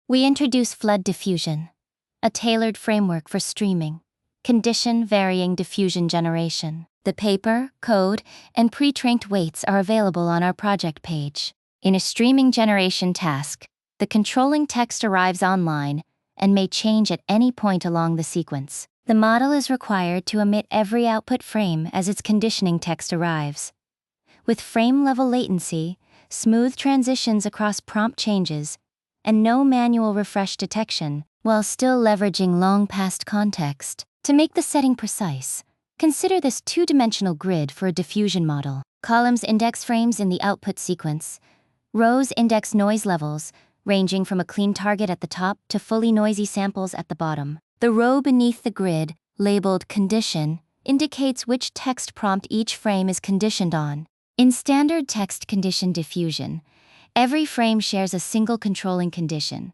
we introduce FloodDiffusion, a tailored framework for streaming, condition-varying diffusion generation. The paper, code, and pre-trained weights are available on our project page. In a streaming generation task, the controlling text arrives online and may change at any point along the sequence. The model is required to emit every output frame as its conditioning text arrives. With frame-level latency, smooth transitions across prompt changes, and no manual refresh detection, while still leveraging long-past context. To make the setting precise, consider this two-dimensional grid for a diffusion model. Columns index frames in the output sequence. Rows index noise levels, ranging from a clean target at the top to fully noisy samples at the bottom. The row beneath the grid, labeled Condition, indicates which text prompt each frame is conditioned on. In standard text condition diffusion, every frame shares a single controlling condition.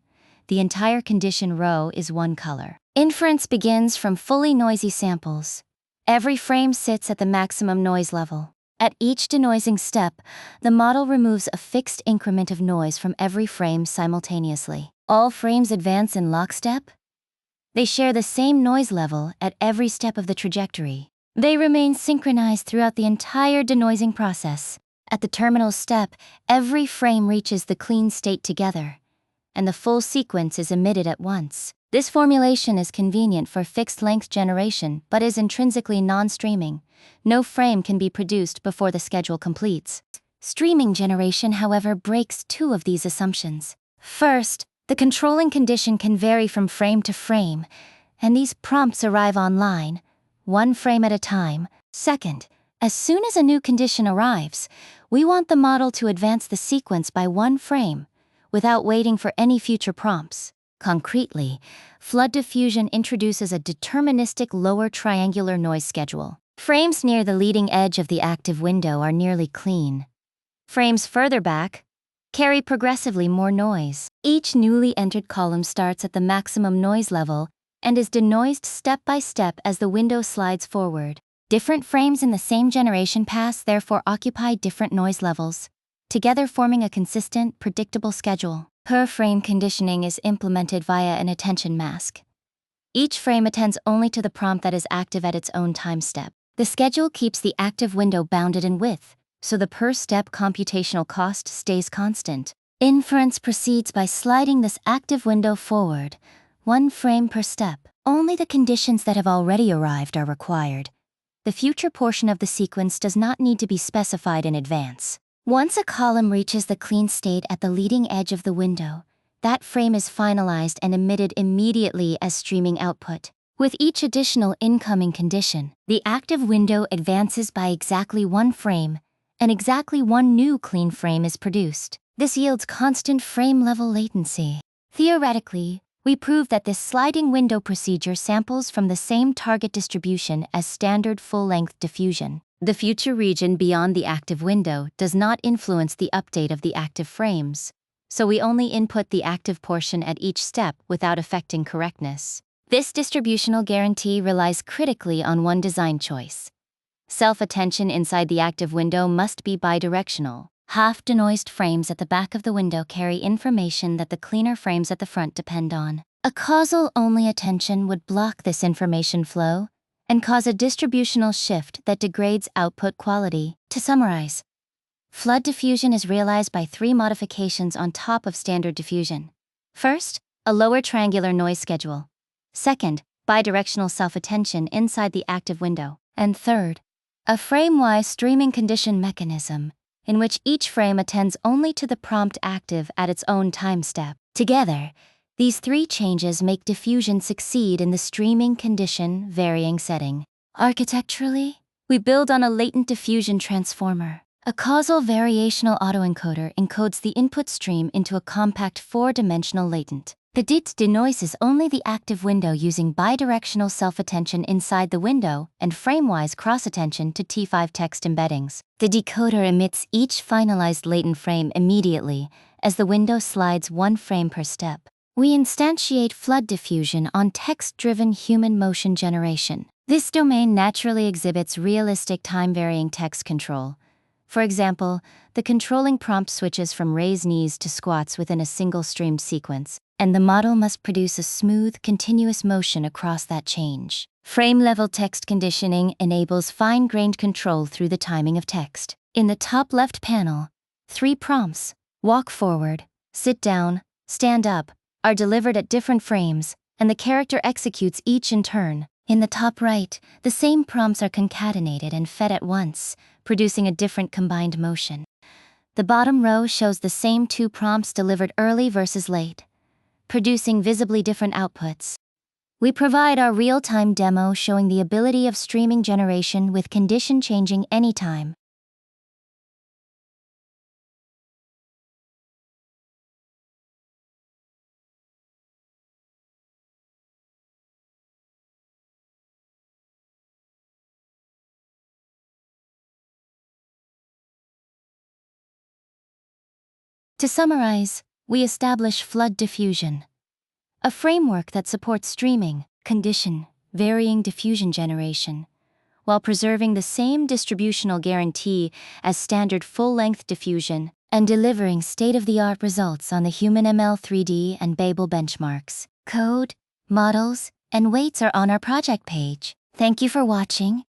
The entire condition row is one color. Inference begins from fully noisy samples. Every frame sits at the maximum noise level. At each denoising step, the model removes a fixed increment of noise from every frame simultaneously. All frames advance in lockstep. They share the same noise level at every step of the trajectory. They remain synchronized throughout the entire denoising process. At the terminal step, every frame reaches the clean state together, and the full sequence is emitted at once. This formulation is convenient for fixed-length generation but is intrinsically non-streaming. No frame can be produced before the schedule completes. Streaming generation, however, breaks two of these assumptions. First, the controlling condition can vary from frame to frame, and these prompts arrive online, one frame at a time. Second, as soon as a new condition arrives, we want the model to advance the sequence by one frame, without waiting for any future prompts. Concretely, FloodDiffusion introduces a deterministic lower triangular noise schedule. Frames near the leading edge of the active window are nearly clean. Frames further back carry progressively more noise. Each newly entered column starts at the maximum noise level and is denoised step by step as the window slides forward. Different frames in the same generation pass therefore occupy different noise levels, together forming a consistent, predictable schedule. Per-frame conditioning is implemented via an attention mask. Each frame attends only to the prompt that is active at its own time step. The schedule keeps the active window bounded in width, so the per-step computational cost stays constant. Inference proceeds by sliding this active window forward, one frame per step. Only the conditions that have already arrived are required. The future portion of the sequence does not need to be specified in advance. Once a column reaches the clean state at the leading edge of the window, that frame is finalized and emitted immediately as streaming output. With each additional incoming condition, the active window advances by exactly one frame, and exactly one new clean frame is produced. This yields constant frame-level latency. Theoretically, we prove that this sliding window procedure samples from the same target distribution as standard full-length diffusion. The future region beyond the active window does not influence the update of the active frames, so we only input the active portion at each step without affecting correctness. This distributional guarantee relies critically on one design choice. Self-attention inside the active window must be bidirectional. Half-denoised frames at the back of the window carry information that the cleaner frames at the front depend on. A causal-only attention would block this information flow and cause a distributional shift that degrades output quality. To summarize, FloodDiffusion is realized by three modifications on top of standard diffusion. First, a lower triangular noise schedule. Second, bidirectional self-attention inside the active window. And third, a frame-wise streaming condition mechanism in which each frame attends only to the prompt active at its own time step. Together, these three changes make diffusion succeed in the streaming condition varying setting. Architecturally, we build on a latent diffusion transformer. A causal variational autoencoder encodes the input stream into a compact four-dimensional latent. The DIT denoises only the active window using bidirectional self-attention inside the window and frame-wise cross-attention to T5 text embeddings. The decoder emits each finalized latent frame immediately as the window slides one frame per step. We instantiate FloodDiffusion on text-driven human motion generation. This domain naturally exhibits realistic time-varying text control. For example, the controlling prompt switches from raise knees to squats within a single streamed sequence. and the model must produce a smooth, continuous motion across that change. Frame-level text conditioning enables fine-grained control through the timing of text. In the top left panel, 3 prompts, walk forward, sit down, stand up, are delivered at different frames, and the character executes each in turn. In the top right, the same prompts are concatenated and fed at once, producing a different combined motion. The bottom row shows the same 2 prompts delivered early versus late, producing visibly different outputs. We provide our real-time demo showing the ability of streaming generation with condition changing anytime. To summarize, we establish FloodDiffusion, a framework that supports streaming, condition, varying diffusion generation, while preserving the same distributional guarantee as standard full-length diffusion and delivering state-of-the-art results on the human ML 3D and Babel benchmarks. Code, models, and weights are on our project page. Thank you for watching.